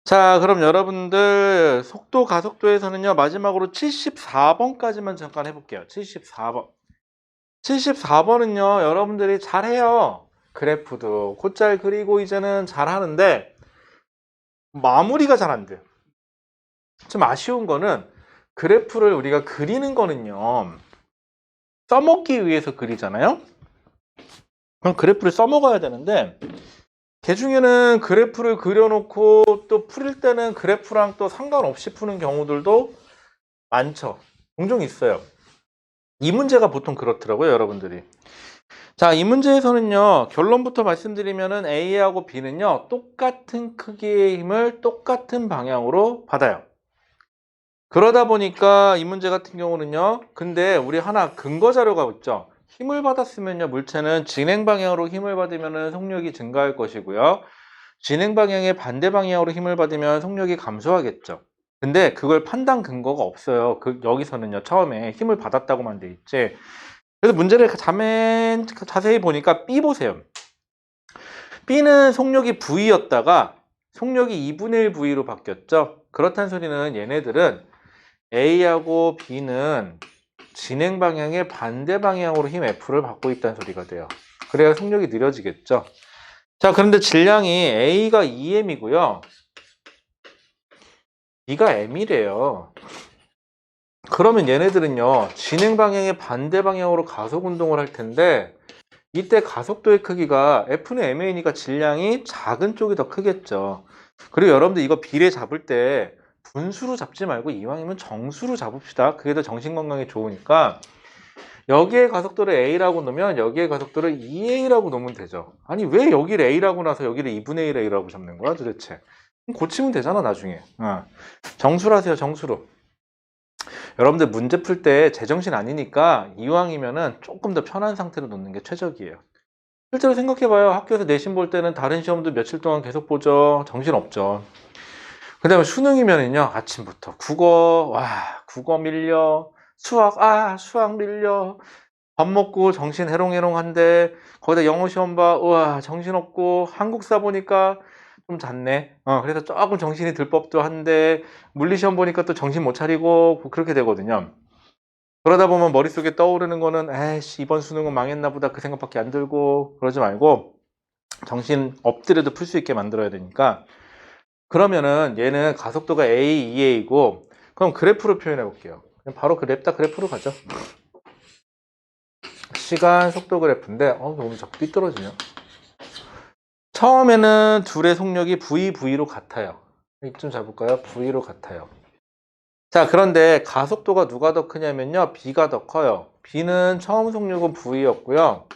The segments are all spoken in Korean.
자, 그럼 여러분들 속도 가속도에서는요, 마지막으로 74번까지만 잠깐 해볼게요. 74번. 74번은요, 여러분들이 잘해요. 그래프도 곧잘 그리고 이제는 잘하는데 마무리가 잘 안 돼요. 좀 아쉬운 거는 그래프를 우리가 그리는 거는요, 써먹기 위해서 그리잖아요. 그럼 그래프를 써먹어야 되는데 그 중에는 그래프를 그려놓고 또 풀릴 때는 그래프랑 또 상관없이 푸는 경우들도 많죠. 종종 있어요. 이 문제가 보통 그렇더라고요, 여러분들이. 자, 이 문제에서는요, 결론부터 말씀드리면은 A하고 B는요, 똑같은 크기의 힘을 똑같은 방향으로 받아요. 그러다 보니까 이 문제 같은 경우는요, 근데 우리 하나 근거 자료가 있죠. 힘을 받았으면요, 물체는 진행 방향으로 힘을 받으면은 속력이 증가할 것이고요. 진행 방향의 반대 방향으로 힘을 받으면 속력이 감소하겠죠. 근데 그걸 판단 근거가 없어요. 여기서는요, 처음에 힘을 받았다고만 돼 있지. 그래서 문제를 자세히 보니까 B 보세요. B는 속력이 V였다가 속력이 2분의 1 V로 바뀌었죠. 그렇다는 소리는 얘네들은 A하고 B는 진행 방향의 반대 방향으로 힘 F를 받고 있다는 소리가 돼요. 그래야 속력이 느려지겠죠. 자, 그런데 질량이 A가 2m이고요. B가 m이래요. 그러면 얘네들은요, 진행 방향의 반대 방향으로 가속 운동을 할 텐데 이때 가속도의 크기가 F는 mA니까 질량이 작은 쪽이 더 크겠죠. 그리고 여러분들 이거 비례 잡을 때 분수로 잡지 말고 이왕이면 정수로 잡읍시다. 그게 더 정신건강에 좋으니까 여기에 가속도를 A라고 놓으면 여기에 가속도를 2A라고 놓으면 되죠. 아니 왜 여기를 A라고 놔서 여기를 2분의 1 A라고 잡는 거야 도대체. 고치면 되잖아 나중에. 정수로 하세요, 정수로. 여러분들 문제 풀 때 제정신 아니니까 이왕이면은 조금 더 편한 상태로 놓는 게 최적이에요. 실제로 생각해봐요. 학교에서 내신 볼 때는 다른 시험도 며칠 동안 계속 보죠. 정신 없죠. 그 다음에 수능이면은요, 아침부터 국어 밀려. 수학 밀려. 밥 먹고 정신 해롱해롱한데, 거기다 영어 시험 봐. 우와, 정신 없고, 한국사 보니까 좀 잤네. 그래서 조금 정신이 들 법도 한데, 물리 시험 보니까 또 정신 못 차리고, 그렇게 되거든요. 그러다 보면 머릿속에 떠오르는 거는, 에이씨, 이번 수능은 망했나 보다 그 생각밖에 안 들고, 그러지 말고, 정신 엎드려도 풀 수 있게 만들어야 되니까. 그러면은 얘는 가속도가 A, 2A이고, 그럼 그래프로 표현해 볼게요. 그냥 바로 랩다 그래프로 가죠. 시간 속도 그래프인데, 너무 자꾸 삐뚤어지냐. 처음에는 둘의 속력이 VV로 같아요. 이쯤 잡을까요? V로 같아요. 자, 그런데 가속도가 누가 더 크냐면요, B가 더 커요. B는 처음 속력은 V였고요.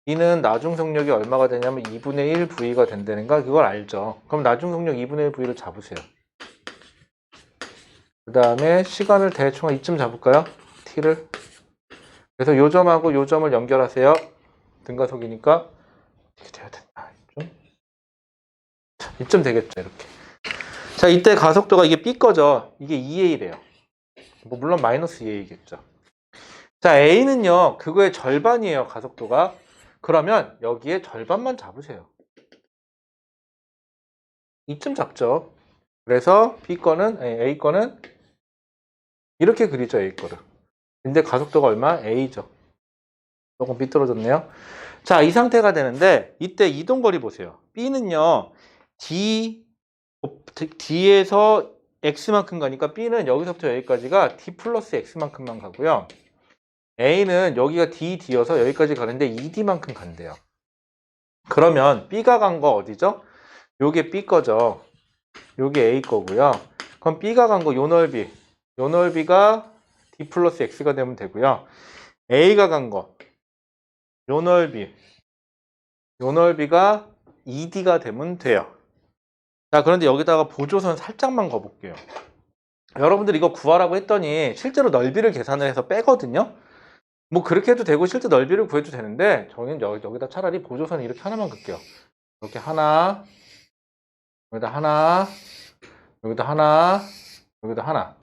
B는 나중 속력이 얼마가 되냐면 2분의 1 V가 된다는 거 그걸 알죠. 그럼 나중 속력 2분의 1 V를 잡으세요. 그 다음에 시간을 대충 이쯤 잡을까요? T를. 그래서 요 점하고 요 점을 연결하세요. 등가속이니까 이렇게 돼야 된다. 이쯤 되겠죠, 이렇게. 자, 이때 가속도가 이게 B 거죠. 이게 2A래요. 뭐 물론 마이너스 2A겠죠. 자, A는요, 그거의 절반이에요, 가속도가. 그러면 여기에 절반만 잡으세요. 이쯤 잡죠. 그래서 B 거는, A 거는 이렇게 그리죠, A 거를. 근데 가속도가 얼마? A죠. 조금 삐뚤어졌네요. 자, 이 상태가 되는데 이때 이동거리 보세요. B는요, D에서 X만큼 가니까 B는 여기서부터 여기까지가 D 플러스 X만큼만 가고요. A는 여기가 D여서 여기까지 가는데 2D만큼 간대요. 그러면 B가 간 거 어디죠? 요게 B 거죠. 요게 A 거고요. 그럼 B가 간 거 요 넓이가 D 플러스 X가 되면 되고요. A가 간 거 요 넓이가 2D가 되면 돼요. 자, 그런데 여기다가 보조선 살짝만 거볼게요. 여러분들 이거 구하라고 했더니 실제로 넓이를 계산을 해서 빼거든요. 뭐 그렇게 해도 되고 실제 넓이를 구해도 되는데 저는 여기다 차라리 보조선 이렇게 하나만 긋게요. 이렇게 하나, 여기다 하나, 여기다 하나, 여기다 하나.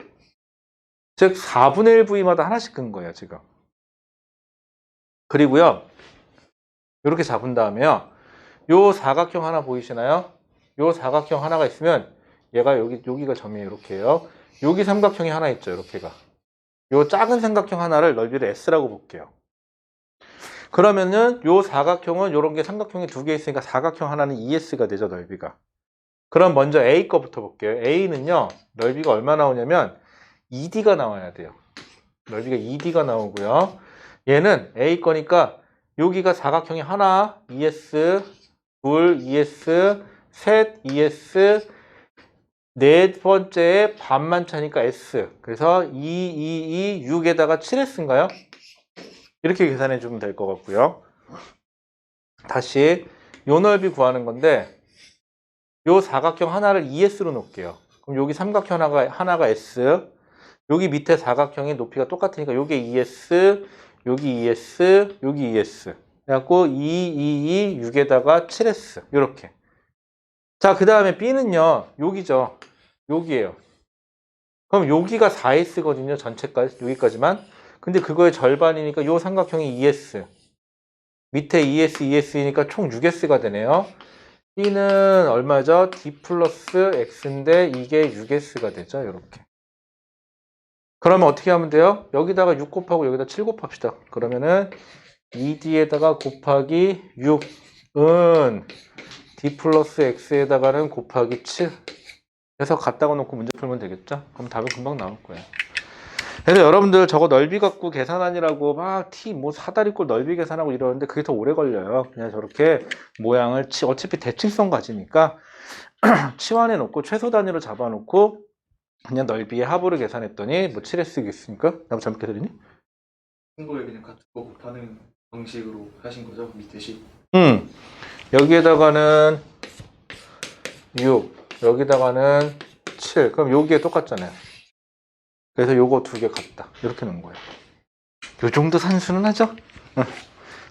즉 4분의 1 부위마다 하나씩 긋는 거예요, 지금. 그리고요. 이렇게 잡은 다음에요. 요 사각형 하나 보이시나요? 요 사각형 하나가 있으면 얘가 여기가 점이에요. 이렇게요. 여기 삼각형이 하나 있죠. 이렇게가. 요 작은 삼각형 하나를 넓이를 S라고 볼게요. 그러면은 요 사각형은 요런 게 삼각형이 두 개 있으니까 사각형 하나는 ES가 되죠. 넓이가. 그럼 먼저 A 거부터 볼게요. A는요. 넓이가 얼마 나오냐면 ED가 나와야 돼요. 넓이가 ED가 나오고요. 얘는 A 거니까 여기가 사각형이 하나, ES, 둘, ES, 셋, ES, 네 번째에 반만 차니까 S. 그래서 6에다가 7S인가요? 이렇게 계산해 주면 될 것 같고요. 다시 요 넓이 구하는 건데 요 사각형 하나를 ES로 놓을게요. 그럼 여기 삼각형 하나가 S, 여기 밑에 사각형의 높이가 똑같으니까 요게 ES, 여기 ES, 여기 ES. 그래갖고 6에다가 7S 이렇게. 자, 그 다음에 B는요. 여기죠. 여기에요. 그럼 여기가 4S거든요. 전체까지 여기까지만. 근데 그거의 절반이니까 요 삼각형이 ES. 밑에 ES, ES이니까 총 6S가 되네요. B는 얼마죠? D 플러스 X인데 이게 6S가 되죠. 이렇게. 그러면 어떻게 하면 돼요? 여기다가 6 곱하고 여기다 7 곱합시다. 그러면은 2D에다가 곱하기 6은 D 플러스 X에다가는 곱하기 7 해서 갖다가 놓고 문제 풀면 되겠죠? 그럼 답이 금방 나올 거예요. 그래서 여러분들 저거 넓이 갖고 계산하느라고 막 뭐 사다리꼴 넓이 계산하고 이러는데 그게 더 오래 걸려요. 그냥 저렇게 모양을 어차피 대칭성 가지니까 치환해 놓고 최소 단위로 잡아 놓고 그냥 넓이의 하부를 계산했더니 뭐 7S겠습니까? 나도 잘못 계산했니? 친구에 그냥 같은 거 곱하는 방식으로 하신 거죠? 밑에 식. 여기에다가는 6, 여기다가는 7. 그럼 여기에 똑같잖아요. 그래서 요거 두 개 같다. 이렇게 넣은 거예요. 요 정도 산수는 하죠?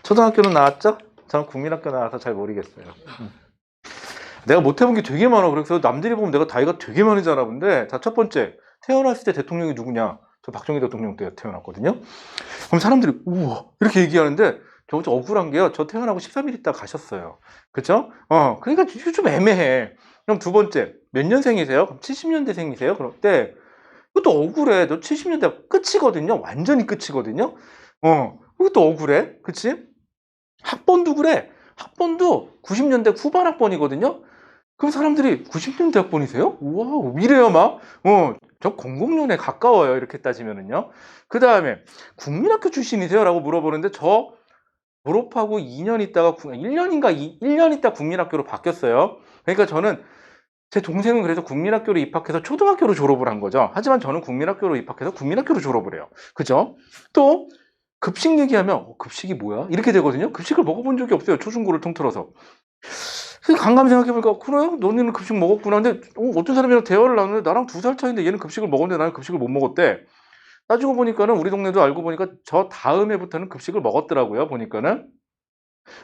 초등학교는 나왔죠? 저는 국민학교 나와서 잘 모르겠어요. 내가 못 해본 게 되게 많아. 그래서 남들이 보면 내가 나이가 되게 많이 자라 본데, 자, 첫 번째, 태어났을 때 대통령이 누구냐? 저 박정희 대통령 때 태어났거든요. 그럼 사람들이 우와 이렇게 얘기하는데 저 억울한 게요. 저 태어나고 13일 있다 가셨어요. 그죠? 그러니까 이게 좀 애매해. 그럼 두 번째, 몇 년생이세요? 그럼 70년대생이세요? 그럴 때 이것도 억울해. 너 70년대 끝이거든요. 완전히 끝이거든요. 이것도 억울해. 그치? 학번도 그래. 학번도 90년대 후반 학번이거든요. 그럼 사람들이 90년대 학번이세요? 우와, 이래요, 막. 저 00년에 가까워요. 이렇게 따지면은요. 그 다음에, 국민학교 출신이세요? 라고 물어보는데, 저 졸업하고 2년 있다가, 1년 있다 국민학교로 바뀌었어요. 그러니까 저는, 제 동생은 그래서 국민학교로 입학해서 초등학교로 졸업을 한 거죠. 하지만 저는 국민학교로 입학해서 국민학교로 졸업을 해요. 그죠? 또, 급식 얘기하면, 급식이 뭐야? 이렇게 되거든요. 급식을 먹어본 적이 없어요. 초중고를 통틀어서. 간감히 생각해보니까 그래요? 너네는 급식 먹었구나. 근데 어떤 사람이랑 대화를 나누는데 나랑 2살 차이인데 얘는 급식을 먹었는데 나는 급식을 못 먹었대. 따지고 보니까는 우리 동네도 알고 보니까 저 다음 해부터는 급식을 먹었더라고요. 보니까는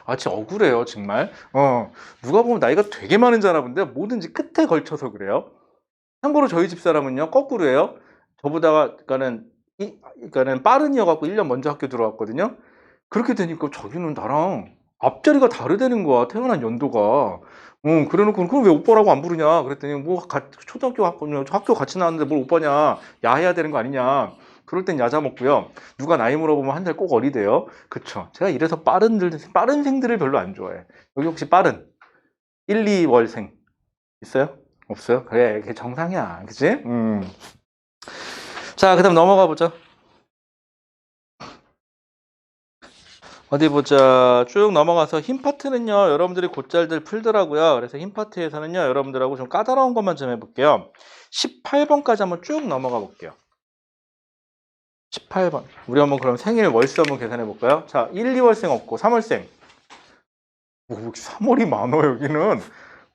진짜 억울해요 정말. 누가 보면 나이가 되게 많은 자라 본데 뭐든지 끝에 걸쳐서 그래요. 참고로 저희 집사람은요 거꾸로예요. 그러니까는 빠른이어갖고 1년 먼저 학교 들어왔거든요. 그렇게 되니까 자기는 나랑 앞자리가 다르다는 거야. 태어난 연도가. 그래놓고 그럼 왜 오빠라고 안 부르냐 그랬더니 뭐 초등학교 학교 같이 나왔는데 뭘 오빠냐 야해야 되는 거 아니냐. 그럴 땐 야자 먹고요. 누가 나이 물어보면 한 달 꼭 어리대요. 그쵸. 제가 이래서 빠른 생들을 별로 안 좋아해. 여기 혹시 빠른 1, 2월생 있어요? 없어요? 그래 그게 정상이야. 그치? 자, 그 다음 넘어가 보죠. 어디 보자. 쭉 넘어가서 흰 파트는요, 여러분들이 곧잘들 풀더라고요. 그래서 흰 파트에서는요, 여러분들하고 좀 까다로운 것만 좀 해볼게요. 18번까지 한번 쭉 넘어가 볼게요. 18번. 우리 한번 그럼 생일 월수 한번 계산해 볼까요? 자, 1, 2월생 없고 3월생. 오, 3월이 많아, 여기는.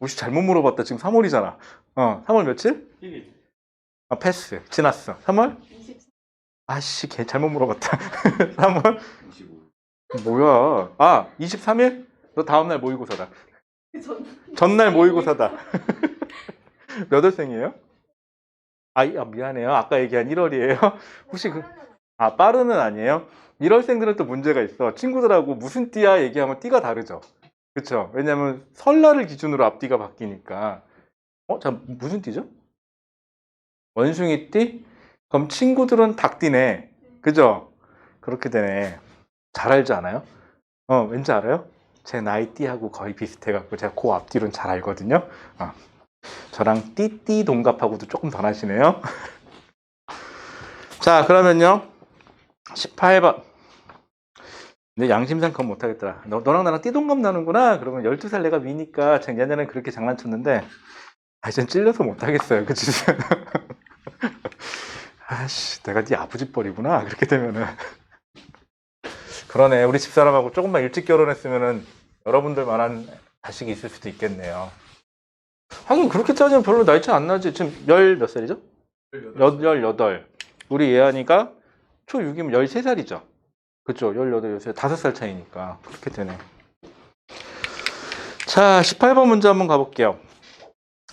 혹시 잘못 물어봤다. 지금 3월이잖아. 3월 며칠? 1일. 패스. 지났어. 3월? 24. 아씨, 걔 잘못 물어봤다. 3월? 25. 뭐야? 23일? 너 다음날 모의고사다. 전날 모의고사다. 몇 월생이에요? 미안해요. 아까 얘기한 1월이에요. 혹시 빠르는 아니에요? 1월생들은 또 문제가 있어. 친구들하고 무슨 띠야 얘기하면 띠가 다르죠. 그쵸? 왜냐면 설날을 기준으로 앞뒤가 바뀌니까. 자, 무슨 띠죠? 원숭이 띠? 그럼 친구들은 닭띠네. 그죠? 그렇게 되네. 잘 알지 않아요? 왠지 알아요? 제 나이 띠하고 거의 비슷해갖고 제가 그 앞뒤로는 잘 알거든요. 저랑 띠띠 동갑하고도 조금 더 나시네요. 자, 그러면요. 18번. 근데 양심상 그건 못하겠더라. 너랑 나랑 띠동갑 나는구나. 그러면 12살 내가 미니까 예전에는 그렇게 장난쳤는데 이젠 찔려서 못하겠어요. 그치? 아씨, 내가 네 아버지 뻘이구나. 그렇게 되면은. 그러네. 우리 집사람하고 조금만 일찍 결혼했으면은 여러분들만한 자식이 있을 수도 있겠네요. 하긴 그렇게 따지면 별로 나이 차 안 나지. 지금 몇 살이죠? 18. 우리 예안이가 초6이면 13살이죠. 그쵸? 18, 요새 5살 차이니까. 그렇게 되네. 자, 18번 문제 한번 가볼게요.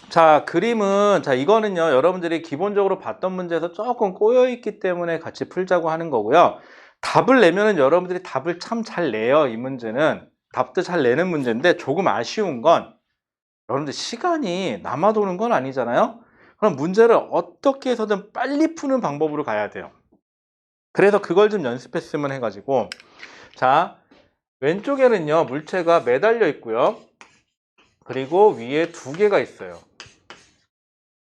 자, 그림은, 자, 이거는요, 여러분들이 기본적으로 봤던 문제에서 조금 꼬여있기 때문에 같이 풀자고 하는 거고요. 답을 내면은 여러분들이 답을 참 잘 내요, 이 문제는. 답도 잘 내는 문제인데, 조금 아쉬운 건, 여러분들 시간이 남아도는 건 아니잖아요? 그럼 문제를 어떻게 해서든 빨리 푸는 방법으로 가야 돼요. 그래서 그걸 좀 연습했으면 해가지고, 자, 왼쪽에는요, 물체가 매달려 있고요. 그리고 위에 2개가 있어요.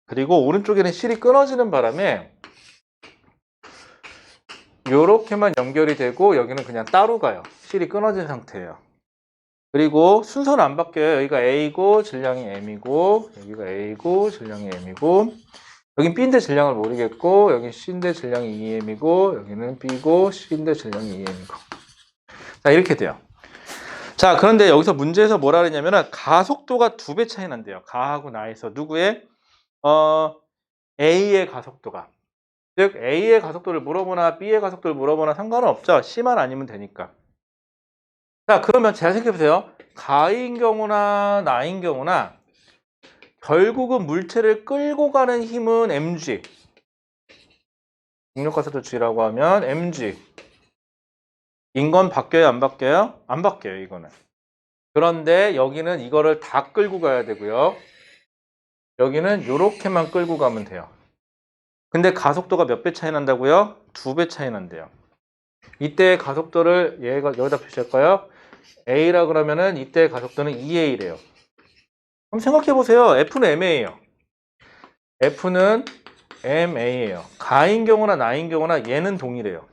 그리고 오른쪽에는 실이 끊어지는 바람에 이렇게만 연결이 되고 여기는 그냥 따로 가요. 실이 끊어진 상태예요. 그리고 순서는 안 바뀌어요. 여기가 A고 질량이 M이고 여기가 A고 질량이 M이고 여긴 B인데 질량을 모르겠고 여긴 C인데 질량이 2M이고 여기는 B고 C인데 질량이 2M이고 자, 이렇게 돼요. 자, 그런데 여기서 문제에서 뭐라 그랬냐면은 가속도가 2배 차이 난대요. 가하고 나에서 누구의? A의 가속도가. 즉 A의 가속도를 물어보나 B의 가속도를 물어보나 상관은 없죠. C만 아니면 되니까. 자, 그러면 잘 생각해보세요. 가인 경우나 나인 경우나 결국은 물체를 끌고 가는 힘은 mg. 중력가속도 g라고 하면 mg. 인건 바뀌어요? 안 바뀌어요? 안 바뀌어요, 이거는. 그런데 여기는 이거를 다 끌고 가야 되고요. 여기는 이렇게만 끌고 가면 돼요. 근데 가속도가 몇 배 차이 난다고요? 2배 차이 난대요. 이때 가속도를 여기다 표시할까요? A라 그러면은 이때 가속도는 2A래요. 그럼 생각해 보세요. F는 MA예요. F는 MA예요. 가인 경우나 나인 경우나 얘는 동일해요.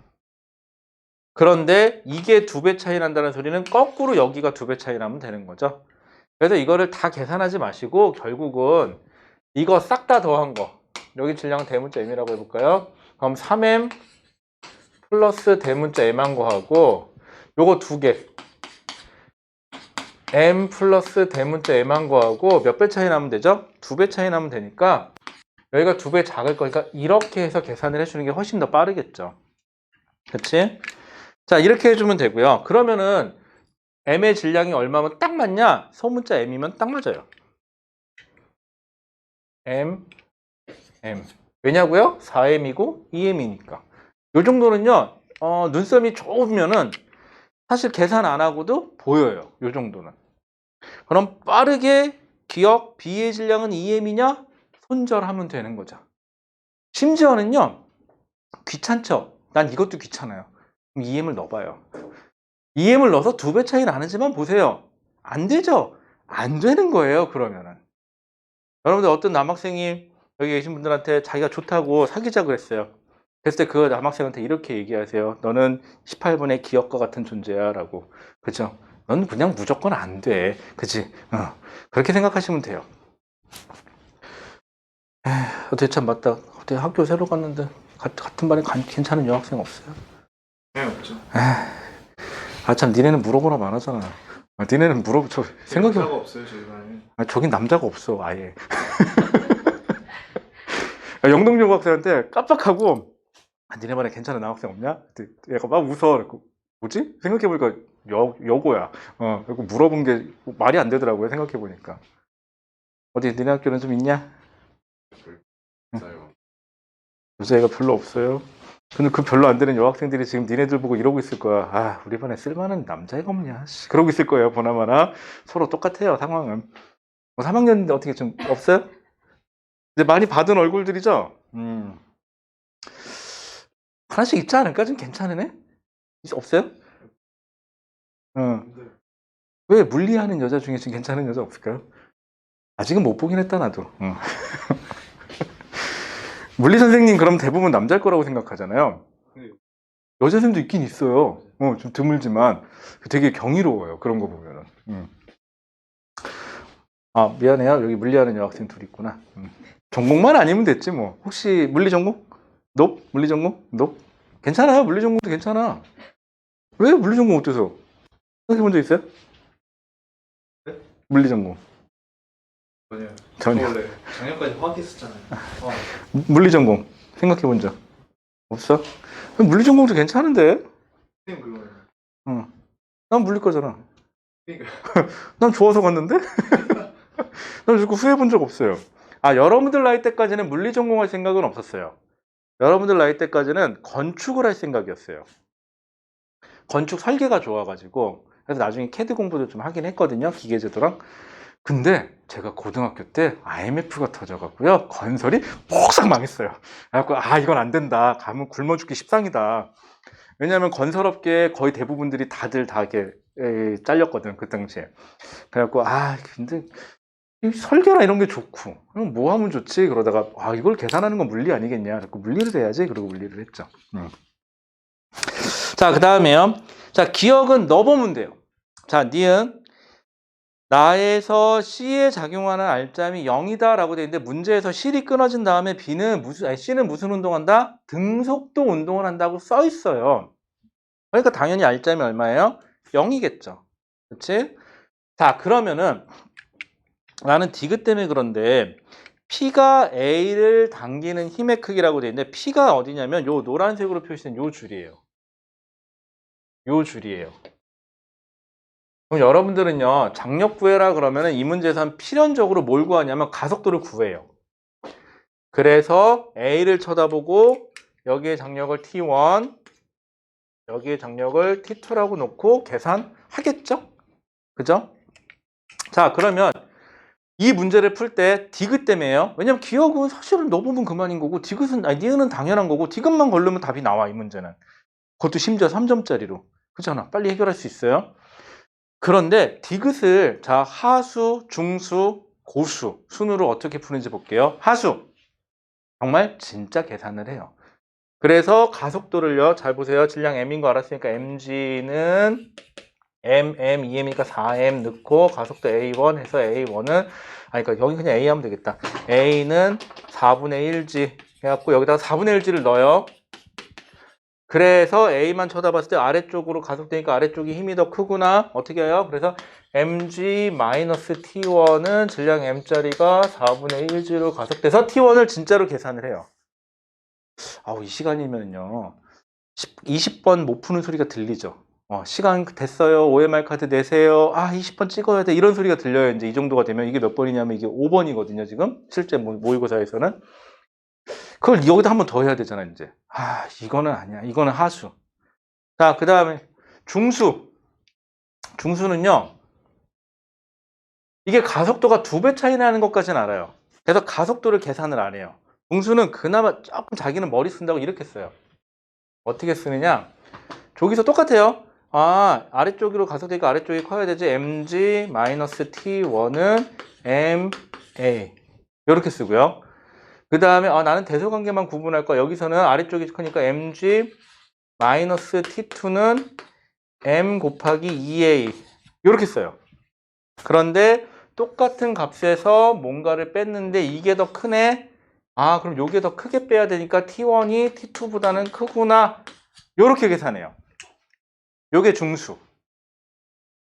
그런데 이게 2배 차이 난다는 소리는 거꾸로 여기가 2배 차이 나면 되는 거죠. 그래서 이거를 다 계산하지 마시고 결국은 이거 싹 다 더한 거. 여기 질량 대문자 M이라고 해볼까요? 그럼 3M 플러스 대문자 M한 거하고 요거 2개. M 플러스 대문자 M한 거하고 몇 배 차이 나면 되죠? 2배 차이 나면 되니까 여기가 2배 작을 거니까 이렇게 해서 계산을 해주는 게 훨씬 더 빠르겠죠. 그치? 자, 이렇게 해주면 되고요. 그러면은 M의 질량이 얼마면 딱 맞냐? 소문자 M이면 딱 맞아요. M, M. 왜냐고요? 4M이고 2M이니까. 요 정도는요, 눈썹이 좁으면은 사실 계산 안 하고도 보여요. 요 정도는. 그럼 빠르게 기억, B의 질량은 2M이냐? 손절하면 되는 거죠. 심지어는요, 귀찮죠? 난 이것도 귀찮아요. 그럼 2M을 넣어봐요. 2M을 넣어서 2배 차이 나는지만 보세요. 안 되죠? 안 되는 거예요, 그러면은. 여러분들 어떤 남학생이 여기 계신 분들한테 자기가 좋다고 사귀자 그랬어요. 그랬을 때 그 남학생한테 이렇게 얘기하세요. 너는 18번의 기억과 같은 존재야 라고. 그죠? 넌 그냥 무조건 안 돼. 그치? 그렇게 생각하시면 돼요. 어떻게 참 맞다. 어떻게 학교 새로 갔는데 같은 반에 괜찮은 여학생 없어요? 네, 없죠. 참 니네는 물어보나 말하잖아. 니네는 저 생각해. 남자가 없어요, 저희 반에. 저긴 남자가 없어 아예. 영동중 학생한테 깜빡하고 니네 반에 괜찮은 남학생 없냐? 얘가 막 웃어. 뭐지? 생각해보니까 여고야. 그리고 물어본 게 말이 안 되더라고요. 생각해보니까. 어디 니네 학교는 좀 있냐? 없어요. 여자애가 별로 없어요. 근데 그 별로 안 되는 여학생들이 지금 니네들 보고 이러고 있을 거야. 아, 우리 반에 쓸만한 남자애가 없냐? 그러고 있을 거예요. 보나마나. 서로 똑같아요, 상황은. 3학년인데 어떻게 좀 없어요? 이제 많이 받은 얼굴들이죠? 하나씩 있지 않을까? 좀 괜찮으네? 없어요? 근데 왜 물리하는 여자 중에 좀 괜찮은 여자 없을까요? 아직은 못 보긴 했다, 나도. 물리 선생님 그럼 대부분 남자일 거라고 생각하잖아요. 네. 여자 선생님도 있긴 있어요. 좀 드물지만 되게 경이로워요. 그런 거 보면은. 아, 미안해요. 여기 물리하는 여학생 둘 있구나. 전공만 아니면 됐지 뭐. 혹시 물리 전공? 높? 물리 전공? 높? 괜찮아요. 물리 전공도 괜찮아. 왜 물리 전공 어때서? 생각해 본 적 있어요? 네? 물리 전공. 전혀. 전혀. 저 원래 작년까지 화학했었잖아요. 물리 전공 생각해 본 적 없어? 물리 전공도 괜찮은데? 선생님 그거는. 응. 난 물리 거잖아. 그러니까. 난 좋아서 갔는데? 난 자꾸 후회해 본 적 없어요. 아, 여러분들 나이 때까지는 물리 전공할 생각은 없었어요. 여러분들 나이 때까지는 건축을 할 생각이었어요. 건축 설계가 좋아가지고 그래서 나중에 캐드 공부도 좀 하긴 했거든요. 기계제도랑. 근데 제가 고등학교 때 IMF가 터져갖고요. 건설이 폭삭 망했어요. 그래갖고 아 이건 안 된다. 가면 굶어 죽기 십상이다. 왜냐하면 건설업계 거의 대부분들이 다들 다 이렇게 잘렸거든 그 당시에. 그래갖고 아 근데 이 설계나 이런 게 좋고 그럼 뭐 하면 좋지? 그러다가 아 이걸 계산하는 건 물리 아니겠냐? 그래갖고 물리를 해야지. 그리고 물리를 했죠. 자, 그 다음에요. 자, 기억은 넣어보면 돼요. 자, 니은 나에서 C에 작용하는 알점이 0이다 라고 되어 있는데 문제에서 C이 끊어진 다음에 C는 무슨 운동한다? 등속도 운동을 한다고 써 있어요. 그러니까 당연히 알점이 얼마예요? 0이겠죠. 그렇지? 자, 그러면은 나는 디귿 때문에 그런데 P가 A를 당기는 힘의 크기라고 되어 있는데 P가 어디냐면 요 노란색으로 표시된 요 줄이에요. 요 줄이에요. 그럼 여러분들은요, 장력 구해라 그러면은 이 문제에서 필연적으로 뭘 구하냐면 가속도를 구해요. 그래서 A를 쳐다보고 여기에 장력을 T1, 여기에 장력을 T2라고 놓고 계산하겠죠? 그죠? 자, 그러면 이 문제를 풀 때 디귿 때문에요. 왜냐면 기억은 사실은 넣어보면 그만인 거고 니은은 당연한 거고 디귿만 걸르면 답이 나와, 이 문제는. 그것도 심지어 3점짜리로. 그잖아. 빨리 해결할 수 있어요. 그런데 디귿을 자 하수, 중수, 고수 순으로 어떻게 푸는지 볼게요. 하수 정말 진짜 계산을 해요. 그래서 가속도를요. 잘 보세요. 질량 m인 거 알았으니까 mg는 m, 2m이니까 4m 넣고 가속도 a1 해서 a1은 그러니까 여기 그냥 a 하면 되겠다. a는 4분의 1g 해갖고 여기다가 4분의 1g를 넣어요. 그래서 A만 쳐다봤을 때 아래쪽으로 가속되니까 아래쪽이 힘이 더 크구나. 어떻게 해요? 그래서 mg-t1은 질량 m짜리가 4분의 1g로 가속돼서 t1을 진짜로 계산을 해요. 아우, 이 시간이면요. 20번 못 푸는 소리가 들리죠. 시간 됐어요. OMR 카드 내세요. 20번 찍어야 돼. 이런 소리가 들려요. 이제 이 정도가 되면 이게 몇 번이냐면 이게 5번이거든요. 지금 실제 모의고사에서는. 그걸 여기다 한 번 더 해야 되잖아, 이제. 이거는 아니야. 이거는 하수. 자, 그 다음에 중수. 중수는요, 이게 가속도가 2배 차이 나는 것까지는 알아요. 그래서 가속도를 계산을 안 해요. 중수는 그나마 조금 자기는 머리 쓴다고 이렇게 써요. 어떻게 쓰느냐? 저기서 똑같아요. 아래쪽으로 가속되니까 아래쪽이 커야 되지. mg-t1은 ma. 이렇게 쓰고요. 그 다음에 나는 대소관계만 구분할 거야. 여기서는 아래쪽이 크니까 mg-t2는 m 곱하기 2a 이렇게 써요. 그런데 똑같은 값에서 뭔가를 뺐는데 이게 더 크네. 그럼 요게 더 크게 빼야 되니까 t1이 t2보다는 크구나. 이렇게 계산해요. 요게 중수.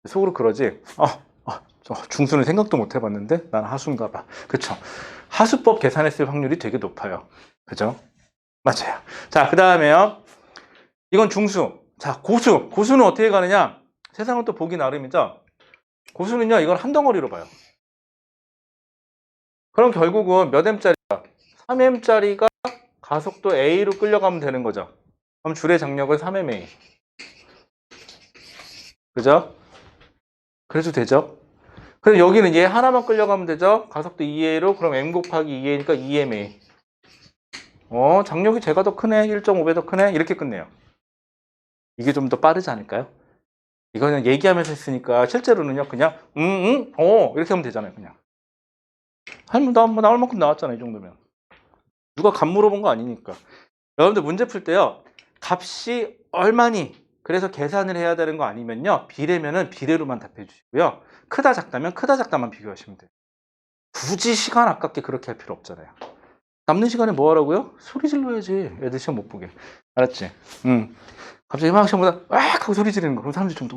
속으로 그러지. 중수는 생각도 못 해봤는데 난 하수인가 봐. 그쵸? 하수법 계산했을 확률이 되게 높아요. 그죠? 맞아요. 자, 그 다음에요. 이건 중수. 자, 고수. 고수는 어떻게 가느냐? 세상은 또 보기 나름이죠? 고수는요, 이걸 한 덩어리로 봐요. 그럼 결국은 몇 m짜리가? 3m짜리가 가속도 A로 끌려가면 되는 거죠. 그럼 줄의 장력은 3ma. 그죠? 그래도 되죠? 그럼 여기는 얘 하나만 끌려가면 되죠? 가속도 2a로 그럼 m 곱하기 2a니까 2ma. 장력이 제가 더 크네. 1.5배 더 크네. 이렇게 끝내요. 이게 좀 더 빠르지 않을까요? 이거는 얘기하면서 했으니까 실제로는요. 그냥 이렇게 하면 되잖아요. 그냥. 나올 만큼 나왔잖아요. 이 정도면. 누가 값 물어본 거 아니니까. 여러분들 문제 풀 때요. 값이 얼마니? 그래서 계산을 해야 되는 거 아니면요. 비례면은 비례로만 답해 주시고요. 크다 작다면 크다 작다만 비교하시면 돼요. 굳이 시간 아깝게 그렇게 할 필요 없잖아요. 남는 시간에 뭐 하라고요? 소리 질러야지. 애들 시험 못 보게. 알았지? 갑자기 막 시험보다 왁 하고 소리 지르는 거. 그럼 사람들이 좀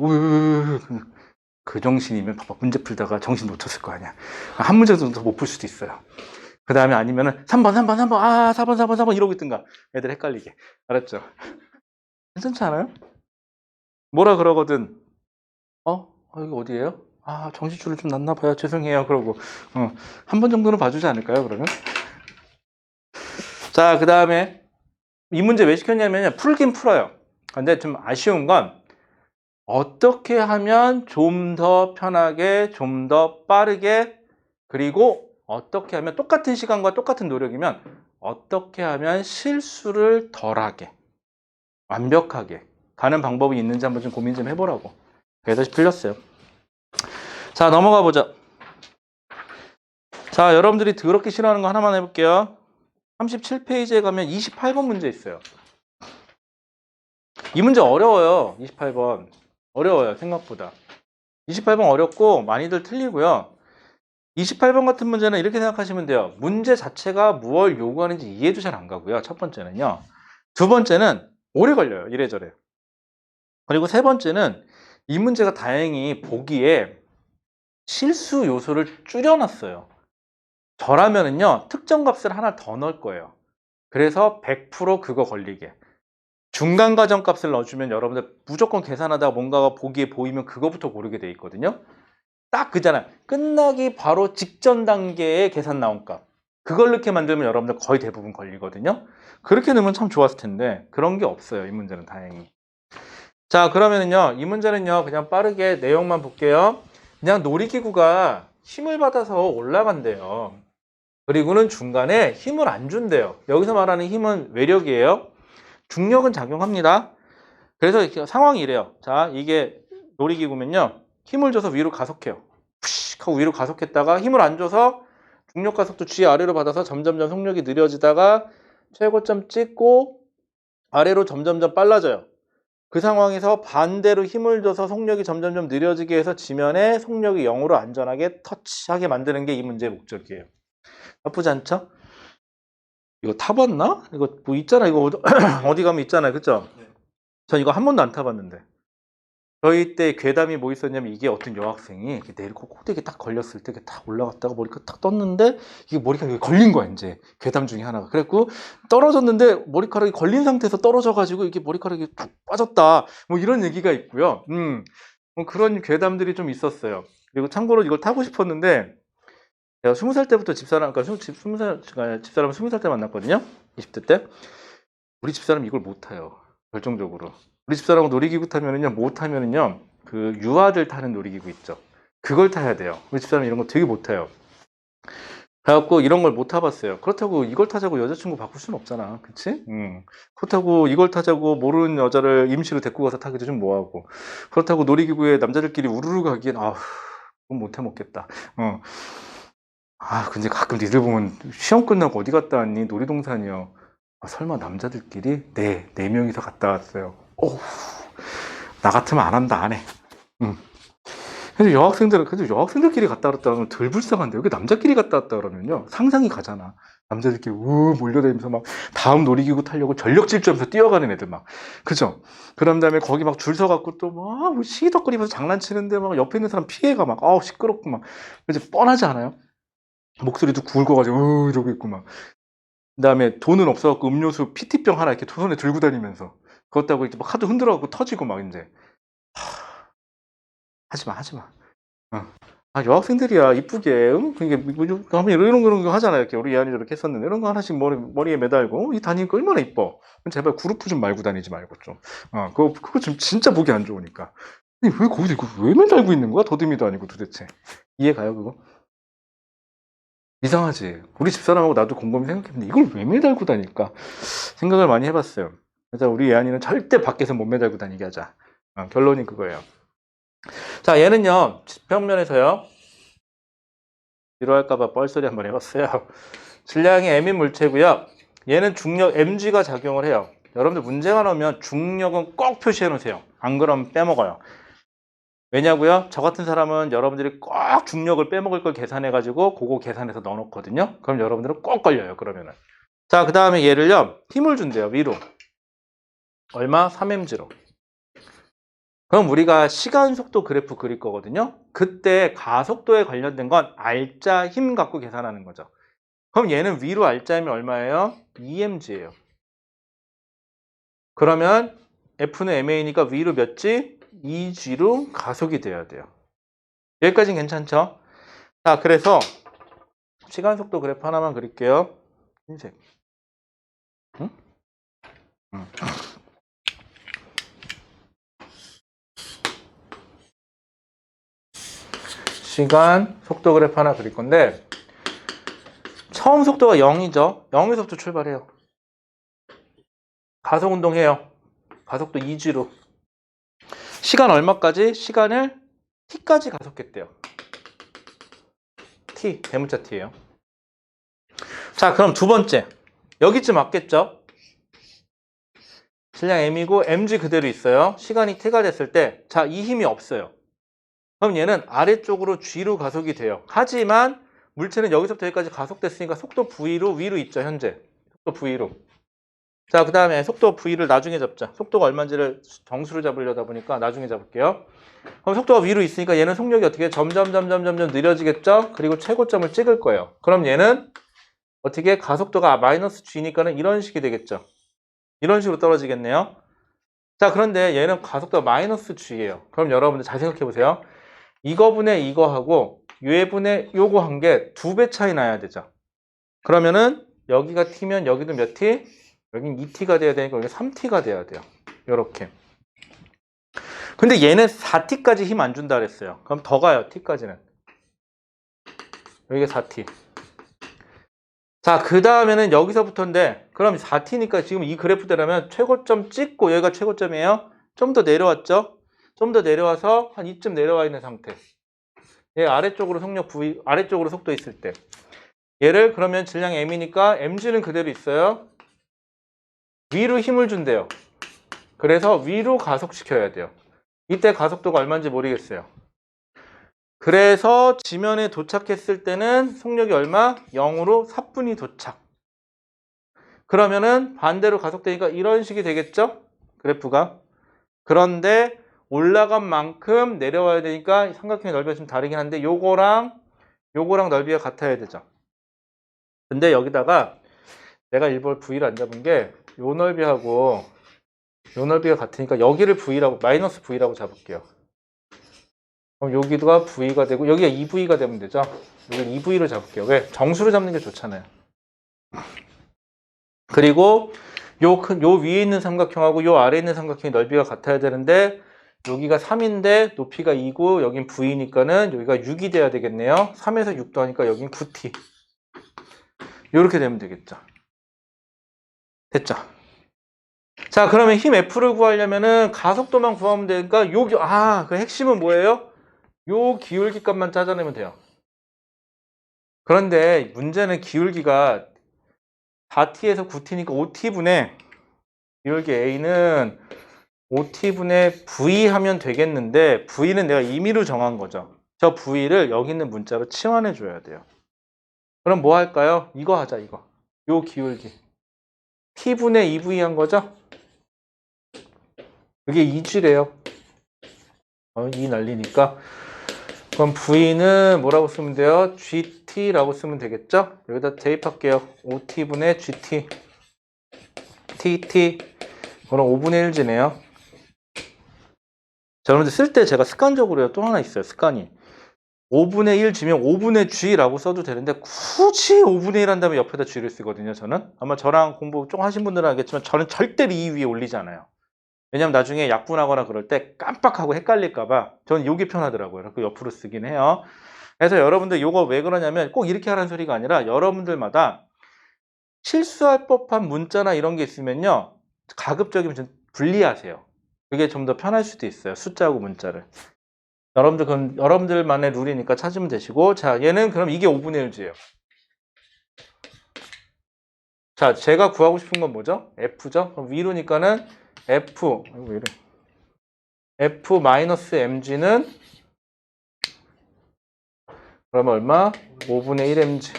그 정신이면 봐봐. 문제 풀다가 정신 놓쳤을 거 아니야. 한 문제 정도 못 풀 수도 있어요. 그 다음에 아니면은 3번 4번 이러고 있든가. 애들 헷갈리게. 알았죠? 괜찮지 않아요? 뭐라 그러거든. 여기 어디예요? 정신줄을 좀 놨나 봐요. 죄송해요. 그러고 한 번 정도는 봐주지 않을까요? 그러면? 자, 그 다음에 이 문제 왜 시켰냐면 풀긴 풀어요. 근데 좀 아쉬운 건 어떻게 하면 좀 더 편하게, 좀 더 빠르게, 그리고 어떻게 하면 똑같은 시간과 똑같은 노력이면 어떻게 하면 실수를 덜하게, 완벽하게 가는 방법이 있는지 한번 좀 고민 좀 해보라고. 그래서 풀렸어요. 자, 넘어가 보자. 자, 여러분들이 더럽게 싫어하는 거 하나만 해볼게요. 37페이지에 가면 28번 문제 있어요. 이 문제 어려워요. 28번. 어려워요. 생각보다. 28번 어렵고 많이들 틀리고요. 28번 같은 문제는 이렇게 생각하시면 돼요. 문제 자체가 무엇을 요구하는지 이해도 잘 안 가고요. 첫 번째는요. 두 번째는 오래 걸려요. 이래저래. 그리고 세 번째는 이 문제가 다행히 보기에 실수 요소를 줄여놨어요. 저라면은요. 특정 값을 하나 더 넣을 거예요. 그래서 100% 그거 걸리게. 중간 과정 값을 넣어주면 여러분들 무조건 계산하다가 뭔가가 보기에 보이면 그거부터 고르게 돼 있거든요. 딱 그잖아요. 끝나기 바로 직전 단계에 계산 나온 값. 그걸 넣게 만들면 여러분들 거의 대부분 걸리거든요. 그렇게 넣으면 참 좋았을 텐데 그런 게 없어요. 이 문제는 다행히. 자, 그러면은요. 이 문제는요. 그냥 빠르게 내용만 볼게요. 그냥 놀이기구가 힘을 받아서 올라간대요. 그리고는 중간에 힘을 안 준대요. 여기서 말하는 힘은 외력이에요. 중력은 작용합니다. 그래서 이렇게 상황이 이래요. 자, 이게 놀이기구면요. 힘을 줘서 위로 가속해요. 푸식 하고 위로 가속했다가 힘을 안 줘서 중력 가속도 G 아래로 받아서 점점점 속력이 느려지다가 최고점 찍고 아래로 점점점 빨라져요. 그 상황에서 반대로 힘을 줘서 속력이 점점점 느려지게 해서 지면에 속력이 0으로 안전하게 터치하게 만드는 게 이 문제의 목적이에요. 나쁘지 않죠? 이거 타봤나? 이거 뭐 있잖아. 이거 어디 가면 있잖아요. 그쵸? 네. 전 이거 한 번도 안 타봤는데. 저희 때 괴담이 뭐 있었냐면 이게 어떤 여학생이 이렇게 내리고 꼭대기에 딱 걸렸을 때 이렇게 딱 올라갔다가 머리가 딱 떴는데 이게 머리카락이 걸린 거야 이제 괴담 중에 하나가. 그래갖고 떨어졌는데 머리카락이 걸린 상태에서 떨어져가지고 이게 머리카락이 툭 빠졌다. 뭐 이런 얘기가 있고요. 뭐 그런 괴담들이 좀 있었어요. 그리고 참고로 이걸 타고 싶었는데 제가 20살 때부터 집사람을 20살 때 만났거든요. 20대 때. 우리 집사람이 이걸 못 타요. 결정적으로. 우리 집사람은 놀이기구 타면은요, 못 타면은요, 그 유아들 타는 놀이기구 있죠. 그걸 타야 돼요. 우리 집사람은 이런 거 되게 못 타요. 그래갖고 이런 걸 못 타봤어요. 그렇다고 이걸 타자고 여자친구 바꿀 수는 없잖아. 그치? 그렇다고 이걸 타자고 모르는 여자를 임시로 데리고 가서 타기도 좀 뭐하고. 그렇다고 놀이기구에 남자들끼리 우르르 가기엔, 그건 못 해먹겠다. 근데 가끔 니들 보면 시험 끝나고 어디 갔다 왔니? 놀이동산이요. 설마 남자들끼리? 네 명이서 갔다 왔어요. 나 같으면 안 한다, 안 해. 그래도 여학생들끼리 갔다 왔다 그러면 덜 불쌍한데, 여기 남자끼리 갔다 왔다 그러면요. 상상이 가잖아. 남자들끼리 몰려다니면서 막 다음 놀이기구 타려고 전력 질주하면서 뛰어가는 애들 막. 그죠? 그런 다음에 거기 막 줄 서갖고 또 막 시기덕거리면서 장난치는데 막 옆에 있는 사람 피해가 막, 시끄럽고 막. 이제 뻔하지 않아요? 목소리도 굵어가지고, 이러고 있고 막. 그 다음에 돈은 없어갖고 음료수 PT병 하나 이렇게 두 손에 들고 다니면서 그것도 하고 이렇게 막 하도 흔들어갖고 터지고 막 이제 하지마. 여학생들이야 이쁘게 그게 하면 이런 거 하잖아요. 이렇게 우리 예안이 저렇게 했었는데 이런 거 하나씩 머리에 매달고 이 다니니까 얼마나 이뻐. 제발 그루프 좀 말고 다니지 말고 좀. 그거 좀 진짜 보기 안 좋으니까. 아니, 왜 거기서 이거 왜 매달고 있는 거야? 더듬이도 아니고 도대체. 이해가요, 그거? 이상하지? 우리 집사람하고 나도 곰곰이 생각했는데 이걸 왜 매달고 다닐까? 생각을 많이 해봤어요. 그래서 우리 예안이는 절대 밖에서 못 매달고 다니게 하자. 결론이 그거예요. 자, 얘는요, 지평면에서요, 지루할까봐 뻘소리 한번 해봤어요. 질량이 m인 물체고요. 얘는 중력 mg가 작용을 해요. 여러분들 문제가 나오면 중력은 꼭 표시해 놓으세요. 안 그러면 빼먹어요. 왜냐고요? 저 같은 사람은 여러분들이 꼭 중력을 빼먹을 걸 계산해가지고 그거 계산해서 넣어놓거든요. 그럼 여러분들은 꼭 걸려요. 그러면은. 자, 그 다음에 얘를요, 힘을 준대요. 위로. 얼마? 3mg로. 그럼 우리가 시간 속도 그래프 그릴 거거든요. 그때 가속도에 관련된 건 알짜 힘 갖고 계산하는 거죠. 그럼 얘는 위로 알짜임이 얼마예요? 2mg예요. 그러면 F는 ma니까 위로 몇 g? 2g로 가속이 돼야 돼요. 여기까지는 괜찮죠? 자, 그래서 시간 속도 그래프 하나만 그릴게요. 흰색. 응? 응. 시간 속도 그래프 하나 그릴 건데 처음 속도가 0이죠. 0에서부터 출발해요. 가속 운동해요. 가속도 2g로. 시간 얼마까지? 시간을 t까지 가속했대요. t, 대문자 t예요. 자, 그럼 두 번째. 여기쯤 맞겠죠? 질량 m이고 mg 그대로 있어요. 시간이 t가 됐을 때, 자, 이 힘이 없어요. 그럼 얘는 아래쪽으로 g로 가속이 돼요. 하지만 물체는 여기서부터 여기까지 가속됐으니까 속도 v로 위로 있죠, 현재. 속도 v로. 자, 그 다음에 속도 v를 나중에 잡자. 속도가 얼마인지를 정수를 잡으려다 보니까 나중에 잡을게요. 그럼 속도가 위로 있으니까 얘는 속력이 어떻게 점점 느려지겠죠? 그리고 최고점을 찍을 거예요. 그럼 얘는 어떻게 가속도가 마이너스 g니까는 이런 식이 되겠죠. 이런 식으로 떨어지겠네요. 자, 그런데 얘는 가속도가 마이너스 g예요. 그럼 여러분들 잘 생각해 보세요. 이거분의 이거하고 얘분의 요거 한 게 2배 차이 나야 되죠. 그러면은 여기가 t면 여기도 몇 t? 여긴 2t가 돼야 되니까 여기 3t가 돼야 돼요. 요렇게. 근데 얘는 4t까지 힘 안 준다 그랬어요. 그럼 더 가요, t까지는. 여기가 4t. 자, 그 다음에는 여기서부터인데, 그럼 4t니까 지금 이 그래프대로면 최고점 찍고, 여기가 최고점이에요. 좀 더 내려왔죠? 좀 더 내려와서 한 이쯤 내려와 있는 상태. 얘 아래쪽으로 속력 V, 아래쪽으로 속도 있을 때. 얘를 그러면 질량 m이니까 mg는 그대로 있어요. 위로 힘을 준대요. 그래서 위로 가속시켜야 돼요. 이때 가속도가 얼마인지 모르겠어요. 그래서 지면에 도착했을 때는 속력이 얼마? 0으로 사뿐히 도착. 그러면은 반대로 가속되니까 이런 식이 되겠죠? 그래프가. 그런데 올라간 만큼 내려와야 되니까 삼각형의 넓이가 좀 다르긴 한데 요거랑 넓이가 같아야 되죠. 근데 여기다가 내가 일부러 V를 안 잡은 게 요 넓이하고 요 넓이가 같으니까 여기를 V라고 마이너스 V라고 잡을게요. 그럼 여기가 V가 되고 여기가 2V가 되면 되죠. 여기를 2V로 잡을게요. 왜? 정수로 잡는 게 좋잖아요. 그리고 요 위에 있는 삼각형하고 요 아래에 있는 삼각형의 넓이가 같아야 되는데 여기가 3인데 높이가 2고 여긴 V니까는 여기가 6이 돼야 되겠네요. 3에서 6도 하니까 여긴 9T. 이렇게 되면 되겠죠. 됐죠? 자, 그러면 힘 F를 구하려면은 가속도만 구하면 되니까 그 핵심은 뭐예요? 요 기울기 값만 찾아내면 돼요. 그런데 문제는 기울기가 4t에서 9t니까 5t분의 기울기 A는 5t분의 V 하면 되겠는데 V는 내가 임의로 정한 거죠. 저 V를 여기 있는 문자로 치환해 줘야 돼요. 그럼 뭐 할까요? 이거 하자, 이거. 요 기울기. T분의 2V 한 거죠? 이게 2G래요. 2 날리니까. 그럼 V는 뭐라고 쓰면 돼요? GT라고 쓰면 되겠죠? 여기다 대입할게요. 5T분의 GT. TT. 그럼 5분의 1G네요. 자, 여러분들 쓸 때 제가 습관적으로요. 또 하나 있어요. 습관이. 5분의 1G면 5분의 G라고 써도 되는데 굳이 5분의 1 한 다음에 옆에다 G를 쓰거든요. 저는. 아마 저랑 공부 좀 하신 분들은 알겠지만 저는 절대로 이 위에 올리지 않아요. 왜냐면 나중에 약분하거나 그럴 때 깜빡하고 헷갈릴까봐 저는 이게 편하더라고요. 그래서 옆으로 쓰긴 해요. 그래서 여러분들 요거 왜 그러냐면 꼭 이렇게 하라는 소리가 아니라 여러분들마다 실수할 법한 문자나 이런 게 있으면요. 가급적이면 좀 분리하세요. 그게 좀 더 편할 수도 있어요. 숫자하고 문자를. 여러분들 그럼 여러분들만의 룰이니까 찾으면 되시고 자 얘는 그럼 이게 5분의 1주예요. 자 제가 구하고 싶은 건 뭐죠? F죠? 그럼 위로니까는 F 아이고 왜 이래. F-mg는 그러면 얼마? 5분의 1mg.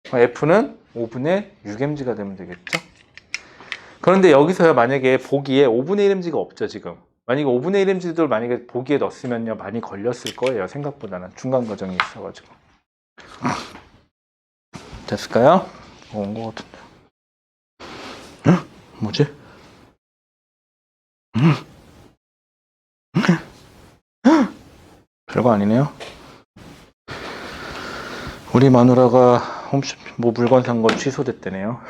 F는 5분의 6mg가 되면 되겠죠? 그런데 여기서요 만약에 보기에 5분의 1mg가 없죠 지금. 만약에 5분의 1mg를 만약에 보기에 넣었으면요 많이 걸렸을 거예요 생각보다는 중간 과정이 있어가지고. 됐을까요? 온 거 같은데. 응? 뭐지? 별거 아니네요. 우리 마누라가 홈쇼핑 뭐 물건 산 거 취소됐대네요.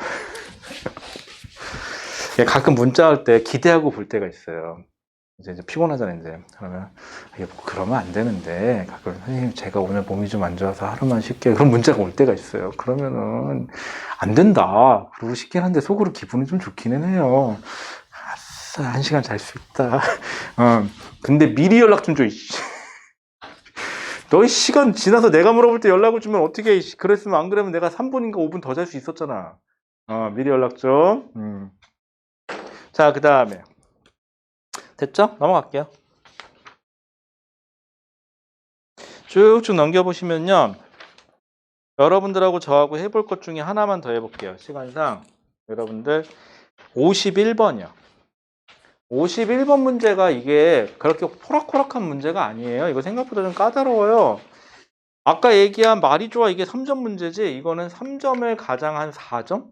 가끔 문자할 때 기대하고 볼 때가 있어요. 이제 피곤하잖아요, 이제. 그러면, 이게 뭐 그러면 안 되는데, 가끔, 선생님, 제가 오늘 몸이 좀 안 좋아서 하루만 쉴게요. 그런 문자가 올 때가 있어요. 그러면은, 안 된다. 그러고 싶긴 한데, 속으로 기분이 좀 좋기는 해요. 아싸, 1시간 잘 수 있다. 근데 미리 연락 좀 줘, 이씨. 너희 시간 지나서 내가 물어볼 때 연락을 주면 어떻게 해, 이씨. 그랬으면 안 그러면 내가 3분인가 5분 더 잘 수 있었잖아. 미리 연락 좀. 자, 그 다음에. 됐죠? 넘어갈게요. 쭉쭉 넘겨보시면요. 여러분들하고 저하고 해볼 것 중에 하나만 더 해볼게요. 시간상. 여러분들 51번이요. 51번 문제가 이게 그렇게 호락호락한 문제가 아니에요. 이거 생각보다 좀 까다로워요. 아까 얘기한 말이 좋아 이게 3점 문제지 이거는 3점을 가장 한 4점?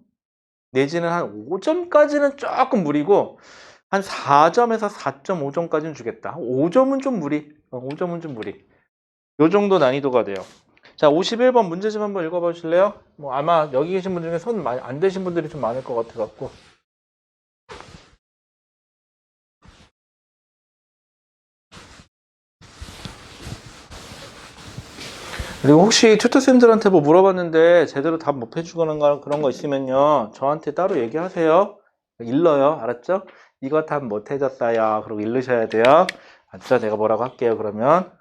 내지는 한 5점까지는 조금 무리고 한 4점에서 4.5점까지는 주겠다. 5점은 좀 무리. 5점은 좀 무리. 요 정도 난이도가 돼요. 자, 51번 문제 좀 한번 읽어봐 주실래요? 뭐 아마 여기 계신 분 중에 손 많이 안 되신 분들이 좀 많을 것 같아 갖고. 그리고 혹시 튜터쌤들한테 뭐 물어봤는데 제대로 답 못 해주거나 그런 거 있으면요. 저한테 따로 얘기하세요. 일러요. 알았죠? 이거 답 못 해줬어요. 그리고 일르셔야 돼요. 알았죠? 내가 뭐라고 할게요. 그러면.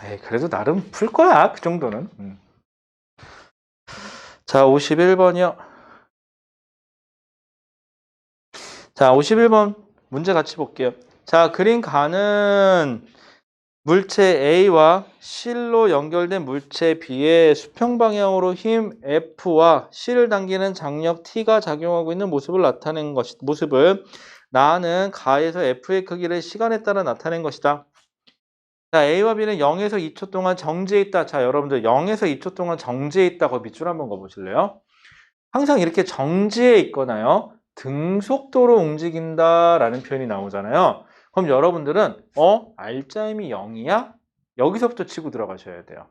에이, 그래도 나름 풀 거야. 그 정도는. 자, 51번이요. 자, 51번 문제 같이 볼게요. 자, 그림 가는 물체 A와 실로 연결된 물체 B의 수평 방향으로 힘 F와 C를 당기는 장력 T가 작용하고 있는 모습을 나타낸 모습을 나는 가에서 F의 크기를 시간에 따라 나타낸 것이다. 자, A와 B는 0에서 2초 동안 정지해 있다. 자, 여러분들 0에서 2초 동안 정지해 있다고 밑줄 한번 가보실래요? 항상 이렇게 정지해 있거나요. 등속도로 움직인다라는 표현이 나오잖아요. 그럼 여러분들은 알짜임이 0이야? 여기서부터 치고 들어가셔야 돼요.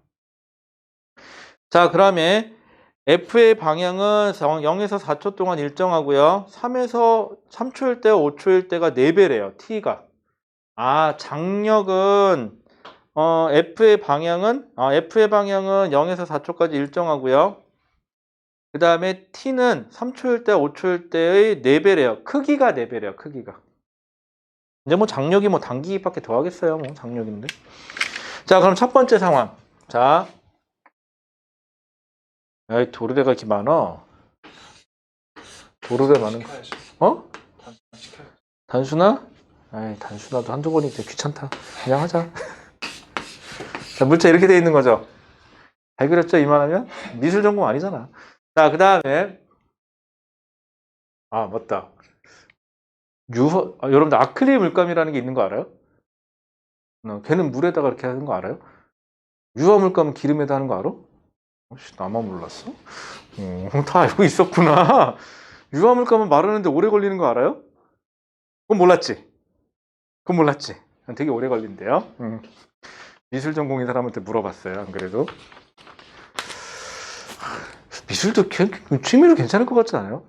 자, 그다음에 F의 방향은 0에서 4초 동안 일정하고요. 3초일 때, 5초일 때가 4배래요. T가. 장력은 F의 방향은 0에서 4초까지 일정하고요. 그 다음에 T는 3초일 때, 5초일 때의 4배래요. 크기가 4배래요. 크기가. 이제 뭐 장력이 뭐 당기기밖에 더 하겠어요. 뭐 장력인데. 자, 그럼 첫 번째 상황. 자, 야, 도르래가 이렇게 많아. 도르래 많은 거. 단순화? 아이, 단순화도 한두 번이 되게 귀찮다. 그냥 하자. 자, 물체 이렇게 돼 있는 거죠. 잘 그렸죠? 이만하면? 미술 전공 아니잖아. 자, 그 다음에 맞다. 여러분들 아크릴 물감이라는 게 있는 거 알아요? 걔는 물에다가 이렇게 하는 거 알아요? 유화 물감은 기름에다 하는 거 알아? 나만 몰랐어? 다 알고 있었구나. 유화 물감은 마르는데 오래 걸리는 거 알아요? 그건 몰랐지? 되게 오래 걸린대요. 미술 전공인 사람한테 물어봤어요. 안 그래도. 미술도 취미로 괜찮을 것 같지 않아요?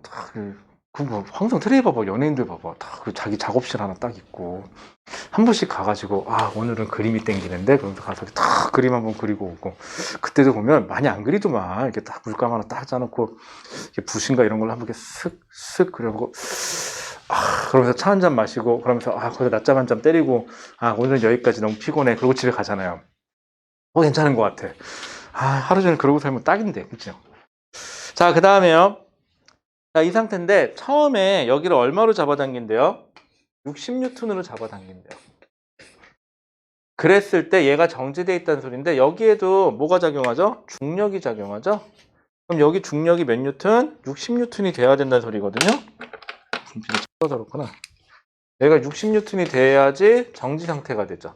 뭐 항상 트레이 봐봐. 연예인들 봐봐. 다 자기 작업실 하나 딱 있고. 한 번씩 가가지고 아 오늘은 그림이 땡기는데 그러면서 가서 딱 그림 한번 그리고 오고 그때도 보면 많이 안 그리더만 이렇게 딱 물감 하나 딱 짜놓고 이렇게 붓인가 이런 걸로 한번 이렇게 슥슥 그려보고 그러면서 차 한 잔 마시고 그러면서 거기서 낮잠 한 잔 때리고 오늘은 여기까지 너무 피곤해 그러고 집에 가잖아요. 괜찮은 것 같아. 하루 종일 그러고 살면 딱인데 그죠? 자 그 다음에요. 자, 이 상태인데 처음에 여기를 얼마로 잡아당긴대요? 60N으로 잡아당긴대요. 그랬을 때 얘가 정지되어 있다는 소리인데 여기에도 뭐가 작용하죠? 중력이 작용하죠? 그럼 여기 중력이 몇 뉴턴? 60N이 돼야 된다는 소리거든요. 분필이 쳐서 그렇구나. 얘가 60N이 돼야지 정지 상태가 되죠.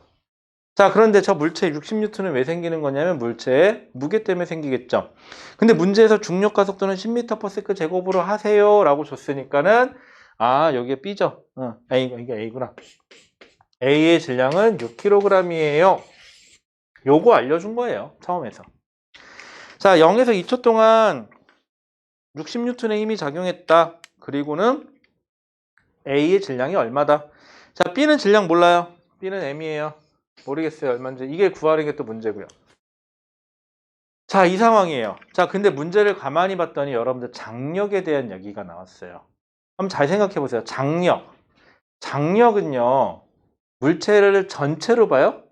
자, 그런데 저 물체 60N은 왜 생기는 거냐면 물체의 무게 때문에 생기겠죠. 근데 문제에서 중력 가속도는 10m/s 제곱으로 하세요 라고 줬으니까는 여기에 B죠. 이게 A구나. A의 질량은 6kg이에요. 요거 알려준 거예요. 처음에서. 자, 0에서 2초 동안 60N의 힘이 작용했다. 그리고는 A의 질량이 얼마다. 자, B는 질량 몰라요. B는 M이에요. 모르겠어요. 얼마인지. 이게 구하는 게 또 문제고요. 자, 이 상황이에요. 자, 근데 문제를 가만히 봤더니 여러분들 장력에 대한 얘기가 나왔어요. 한번 잘 생각해 보세요. 장력. 장력은요. 물체를 전체로 봐요.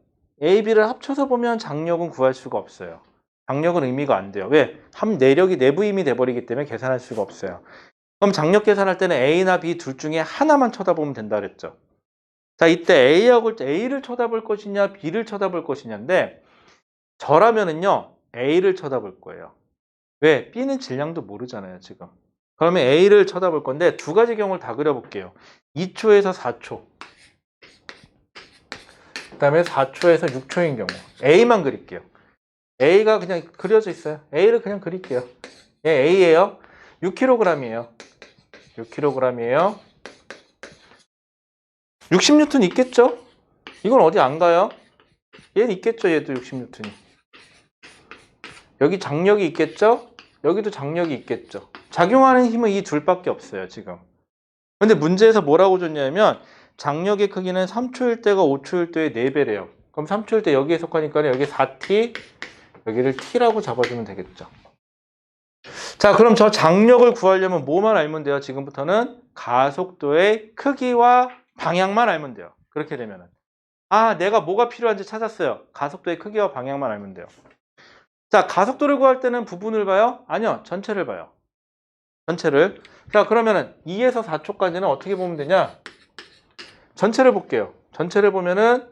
A, B를 합쳐서 보면 장력은 구할 수가 없어요. 장력은 의미가 안 돼요. 왜? 한 내력이 내부 힘이 돼버리기 때문에 계산할 수가 없어요. 그럼 장력 계산할 때는 A나 B 둘 중에 하나만 쳐다보면 된다 그랬죠. 자, 이때 A를 쳐다볼 것이냐 B를 쳐다볼 것이냐인데 저라면은요 A를 쳐다볼 거예요. 왜? B는 질량도 모르잖아요 지금. 그러면 A를 쳐다볼 건데 두 가지 경우를 다 그려볼게요. 2초에서 4초 그 다음에 4초에서 6초인 경우 A만 그릴게요. A가 그냥 그려져 있어요. A를 그냥 그릴게요. 얘 A예요. 6kg이에요. 6kg이에요. 60N 있겠죠? 이건 어디 안 가요? 얘는 있겠죠. 얘도 60N이. 여기 장력이 있겠죠? 여기도 장력이 있겠죠. 작용하는 힘은 이 둘밖에 없어요. 지금. 근데 문제에서 뭐라고 줬냐면 장력의 크기는 3초일 때가 5초일 때의 4배래요. 그럼 3초일 때 여기에 속하니까 여기 4t 여기를 t라고 잡아주면 되겠죠. 자, 그럼 저 장력을 구하려면 뭐만 알면 돼요? 지금부터는 가속도의 크기와 방향만 알면 돼요. 그렇게 되면은 내가 뭐가 필요한지 찾았어요. 가속도의 크기와 방향만 알면 돼요. 자, 가속도를 구할 때는 부분을 봐요? 아니요, 전체를 봐요. 전체를. 자, 그러면은 2에서 4초까지는 어떻게 보면 되냐? 전체를 볼게요. 전체를 보면은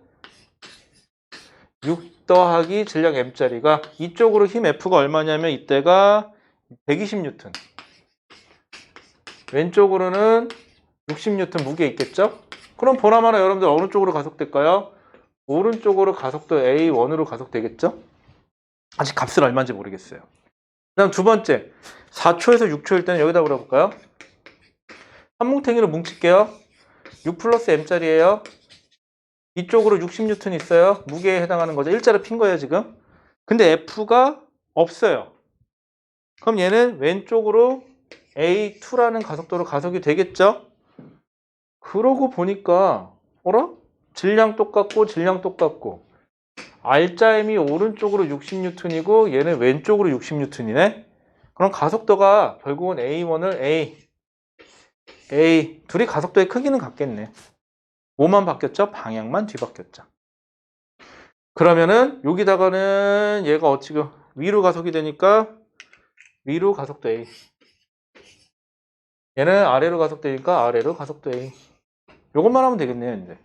6 더하기 질량 M짜리가 이쪽으로 힘 F가 얼마냐면 이때가 120N. 왼쪽으로는 60N 무게 있겠죠? 그럼 보나마나 여러분들 어느 쪽으로 가속될까요? 오른쪽으로 가속도 A1으로 가속되겠죠? 아직 값을 얼마인지 모르겠어요. 그 다음 두 번째 4초에서 6초일 때는 여기다 물어볼까요? 한 뭉탱이로 뭉칠게요. 6 플러스 M짜리예요. 이쪽으로 60N 있어요. 무게에 해당하는 거죠. 일자로 핀 거예요 지금. 근데 F가 없어요. 그럼 얘는 왼쪽으로 A2라는 가속도로 가속이 되겠죠? 그러고 보니까 질량 똑같고 질량 똑같고 R자임이 오른쪽으로 60N이고 얘는 왼쪽으로 60N이네. 그럼 가속도가 결국은 A1을 A 둘이 가속도의 크기는 같겠네. 뭐만 바뀌었죠? 방향만 뒤바뀌었죠. 그러면은 여기다가는 얘가 지금 위로 가속이 되니까 위로 가속도 A. 얘는 아래로 가속되니까 아래로 가속도 A. 요것만 하면 되겠네요, 이제.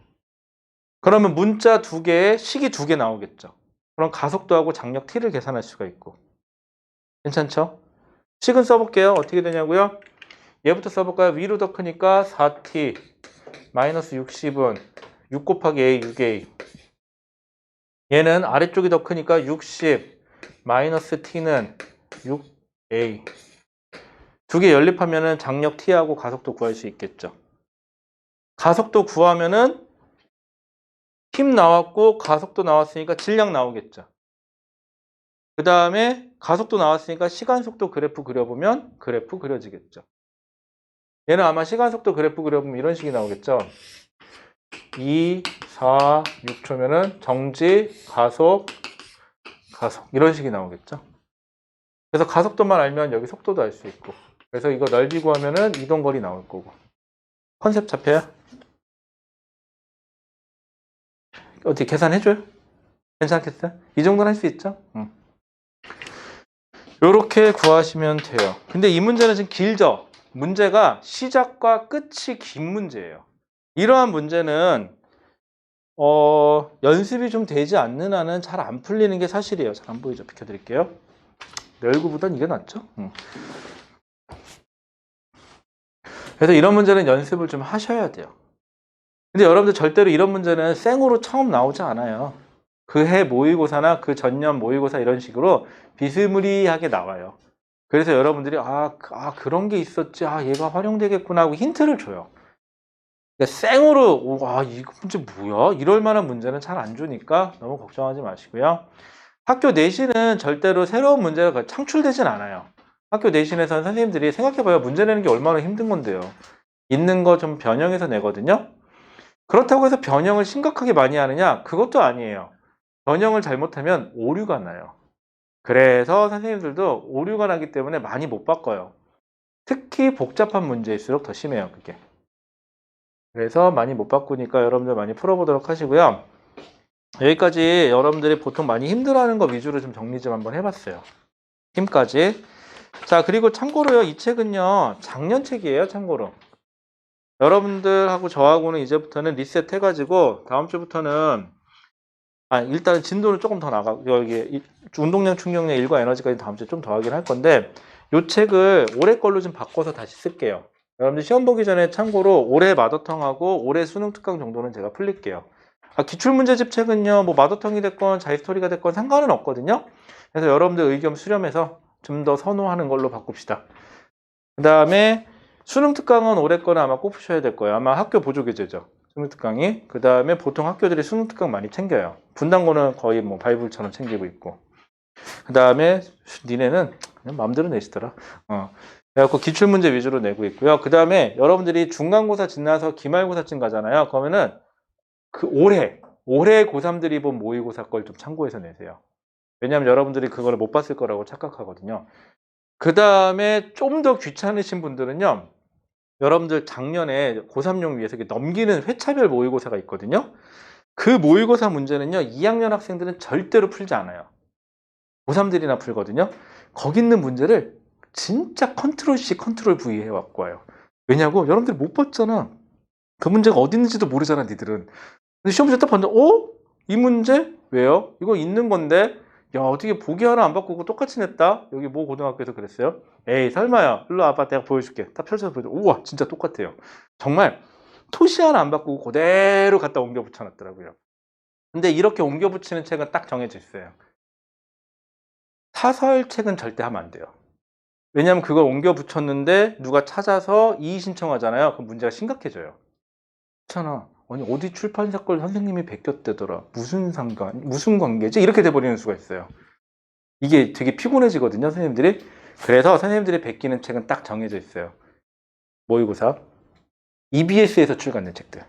그러면 문자 두 개에 식이 두 개 나오겠죠. 그럼 가속도하고 장력 T를 계산할 수가 있고. 괜찮죠? 식은 써볼게요. 어떻게 되냐고요? 얘부터 써볼까요? 위로 더 크니까 4T 마이너스 60은 6 곱하기 A, 6A. 얘는 아래쪽이 더 크니까 60 마이너스 T는 6A. 두 개 연립하면은 장력 T하고 가속도 구할 수 있겠죠. 가속도 구하면은 힘 나왔고 가속도 나왔으니까 질량 나오겠죠. 그 다음에 가속도 나왔으니까 시간 속도 그래프 그려보면 그래프 그려지겠죠. 얘는 아마 시간 속도 그래프 그려보면 이런 식이 나오겠죠. 2, 4, 6초면은 정지, 가속, 가속 이런 식이 나오겠죠. 그래서 가속도만 알면 여기 속도도 알 수 있고, 그래서 이거 넓이 구하면은 이동거리 나올 거고. 컨셉 잡혀요? 어떻게 계산해줘요? 괜찮겠어요? 이 정도는 할 수 있죠? 요렇게 구하시면 돼요. 근데 이 문제는 지금 길죠? 문제가 시작과 끝이 긴 문제예요. 이러한 문제는 연습이 좀 되지 않는 한은 잘 안 풀리는 게 사실이에요. 잘 안 보이죠? 비켜드릴게요. 열구보단 이게 낫죠? 그래서 이런 문제는 연습을 좀 하셔야 돼요. 근데 여러분들 절대로 이런 문제는 생으로 처음 나오지 않아요. 그 해 모의고사나 그 전년 모의고사 이런 식으로 비스무리하게 나와요. 그래서 여러분들이 그런 게 있었지, 얘가 활용되겠구나 하고 힌트를 줘요. 그러니까 생으로 이거 문제 뭐야? 이럴 만한 문제는 잘 안 주니까 너무 걱정하지 마시고요. 학교 내신은 절대로 새로운 문제가 창출되진 않아요. 학교 내신에서는 선생님들이 생각해봐요. 문제 내는 게 얼마나 힘든 건데요. 있는 거 좀 변형해서 내거든요. 그렇다고 해서 변형을 심각하게 많이 하느냐? 그것도 아니에요. 변형을 잘못하면 오류가 나요. 그래서 선생님들도 오류가 나기 때문에 많이 못 바꿔요. 특히 복잡한 문제일수록 더 심해요, 그게. 그래서 많이 못 바꾸니까 여러분들 많이 풀어보도록 하시고요. 여기까지 여러분들이 보통 많이 힘들어하는 거 위주로 좀 정리 좀 한번 해봤어요. 힘까지. 자, 그리고 참고로요, 이 책은요, 작년 책이에요, 참고로. 여러분들하고 저하고는 이제부터는 리셋 해가지고 다음 주부터는 일단은 진도는 조금 더 나가. 여기 운동량, 충격량, 일과 에너지까지 다음 주에 좀 더 하긴 할 건데, 이 책을 올해 걸로 좀 바꿔서 다시 쓸게요. 여러분들 시험 보기 전에 참고로 올해 마더텅하고 올해 수능 특강 정도는 제가 풀릴게요. 기출문제집 책은요, 뭐 마더텅이 됐건 자이스토리가 됐건 상관은 없거든요. 그래서 여러분들 의견 수렴해서 좀 더 선호하는 걸로 바꿉시다. 그 다음에 수능 특강은 올해 거는 아마 꼭 푸셔야 될 거예요. 아마 학교 보조 교재죠. 수능 특강이. 그 다음에 보통 학교들이 수능 특강 많이 챙겨요. 분당고는 거의 뭐 바이블처럼 챙기고 있고. 그 다음에 니네는 그냥 마음대로 내시더라. 그래갖고 기출문제 위주로 내고 있고요. 그 다음에 여러분들이 중간고사 지나서 기말고사쯤 가잖아요. 그러면은 그 올해 고3들이 본 모의고사 걸 좀 참고해서 내세요. 왜냐하면 여러분들이 그거를 못 봤을 거라고 착각하거든요. 그 다음에 좀 더 귀찮으신 분들은요, 여러분들 작년에 고3용 위해서 넘기는 회차별 모의고사가 있거든요. 그 모의고사 문제는요, 2학년 학생들은 절대로 풀지 않아요. 고3들이나 풀거든요. 거기 있는 문제를 진짜 컨트롤 C, 컨트롤 V 해갖고 와요. 왜냐고? 여러분들이 못 봤잖아. 그 문제가 어디 있는지도 모르잖아, 니들은. 근데 시험 문제 딱 봤는데, 이 문제? 왜요? 이거 있는 건데, 야, 어떻게 보기 하나 안 바꾸고 똑같이 냈다? 여기 모 고등학교에서 그랬어요? 에이, 설마야. 일로 와봐. 내가 보여줄게. 딱 펼쳐서 보여줘. 우와, 진짜 똑같아요. 정말 토시 하나 안 바꾸고 그대로 갖다 옮겨 붙여놨더라고요. 근데 이렇게 옮겨 붙이는 책은 딱 정해져 있어요. 사설책은 절대 하면 안 돼요. 왜냐하면 그걸 옮겨 붙였는데 누가 찾아서 이의 신청하잖아요. 그럼 문제가 심각해져요. 그렇잖아. 아니, 어디 출판사 걸 선생님이 베꼈대더라. 무슨 관계지? 이렇게 돼버리는 수가 있어요. 이게 되게 피곤해지거든요, 선생님들이. 그래서 선생님들이 베끼는 책은 딱 정해져 있어요. 모의고사. EBS에서 출간된 책들.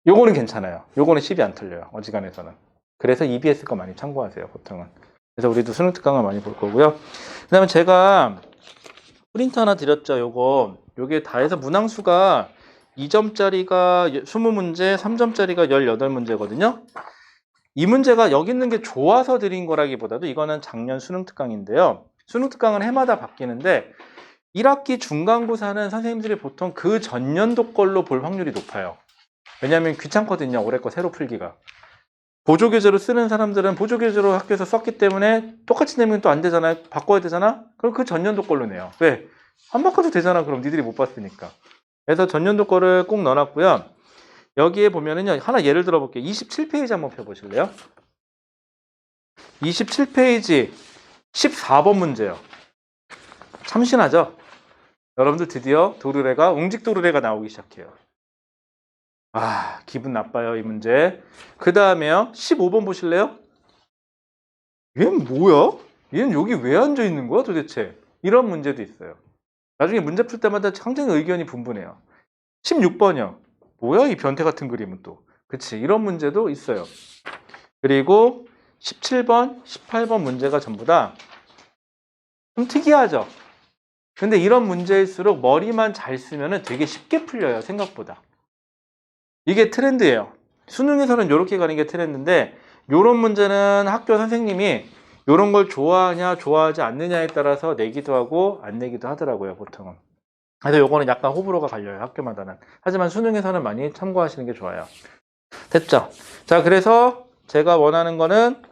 요거는 괜찮아요. 요거는 10이 안 틀려요. 어지간해서는. 그래서 EBS 거 많이 참고하세요, 보통은. 그래서 우리도 수능 특강을 많이 볼 거고요. 그 다음에 제가 프린트 하나 드렸죠, 요게 다 해서 문항수가 2점짜리가 20문제, 3점짜리가 18문제거든요. 이 문제가 여기 있는 게 좋아서 드린 거라기보다도 이거는 작년 수능 특강인데요. 수능 특강은 해마다 바뀌는데 1학기 중간고사는 선생님들이 보통 그 전년도 걸로 볼 확률이 높아요. 왜냐하면 귀찮거든요, 올해 거 새로 풀기가. 보조교재로 쓰는 사람들은 보조교재로 학교에서 썼기 때문에 똑같이 내면 또 안 되잖아요. 바꿔야 되잖아? 그럼 그 전년도 걸로 내요. 왜? 안 바꿔도 되잖아. 그럼 니들이 못 봤으니까. 그래서 전년도 거를 꼭 넣어놨고요. 여기에 보면은요, 하나 예를 들어 볼게요. 27페이지 한번 펴보실래요? 27페이지 14번 문제요. 참신하죠? 여러분들 드디어 웅직 도르래가 나오기 시작해요. 기분 나빠요, 이 문제. 그 다음에요, 15번 보실래요? 얘는 뭐야? 얘는 여기 왜 앉아 있는 거야, 도대체? 이런 문제도 있어요. 나중에 문제 풀 때마다 상당히 의견이 분분해요. 16번이요. 뭐야 이 변태 같은 그림은 또. 그치, 이런 문제도 있어요. 그리고 17번, 18번 문제가 전부 다 좀 특이하죠. 근데 이런 문제일수록 머리만 잘 쓰면 되게 쉽게 풀려요, 생각보다. 이게 트렌드예요. 수능에서는 이렇게 가는 게 트렌드인데, 이런 문제는 학교 선생님이 이런 걸 좋아하냐 좋아하지 않느냐에 따라서 내기도 하고 안 내기도 하더라고요, 보통은. 그래서 요거는 약간 호불호가 갈려요, 학교마다는. 하지만 수능에서는 많이 참고하시는 게 좋아요. 됐죠? 자, 그래서 제가 원하는 거는,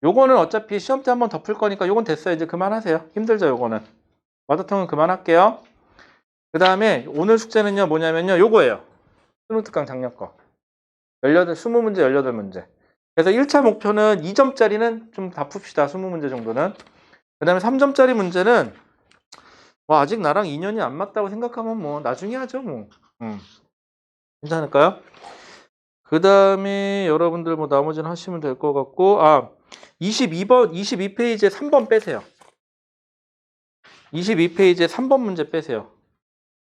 요거는 어차피 시험 때 한 번 더 풀 거니까 요건 됐어요. 이제 그만하세요. 힘들죠, 요거는. 마더통은 그만할게요. 그 다음에 오늘 숙제는요, 뭐냐면요, 요거예요. 수능 특강 작년 거. 20문제, 18문제. 그래서 1차 목표는 2점짜리는 좀 다 풉시다. 20문제 정도는. 그 다음에 3점짜리 문제는, 아직 나랑 인연이 안 맞다고 생각하면 뭐, 나중에 하죠, 뭐. 괜찮을까요? 그 다음에 여러분들 뭐, 나머지는 하시면 될 것 같고, 22페이지에 3번 빼세요. 22페이지에 3번 문제 빼세요.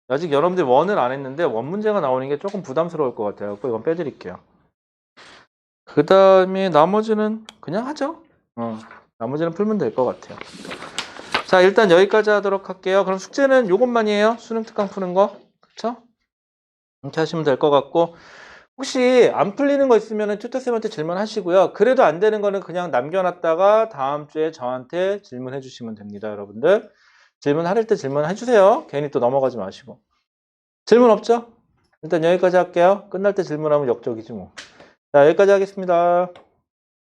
아직 여러분들 원을 안 했는데 원 문제가 나오는 게 조금 부담스러울 것 같아요. 이건 빼드릴게요. 그 다음에 나머지는 그냥 하죠. 나머지는 풀면 될 것 같아요. 자, 일단 여기까지 하도록 할게요. 그럼 숙제는 요것만이에요. 수능 특강 푸는 거. 그쵸? 이렇게 하시면 될 것 같고, 혹시 안 풀리는 거 있으면 튜터쌤한테 질문하시고요. 그래도 안 되는 거는 그냥 남겨놨다가 다음 주에 저한테 질문해 주시면 됩니다, 여러분들. 질문할 때 질문해 주세요. 괜히 또 넘어가지 마시고. 질문 없죠? 일단 여기까지 할게요. 끝날 때 질문하면 역적이지 뭐. 자, 여기까지 하겠습니다.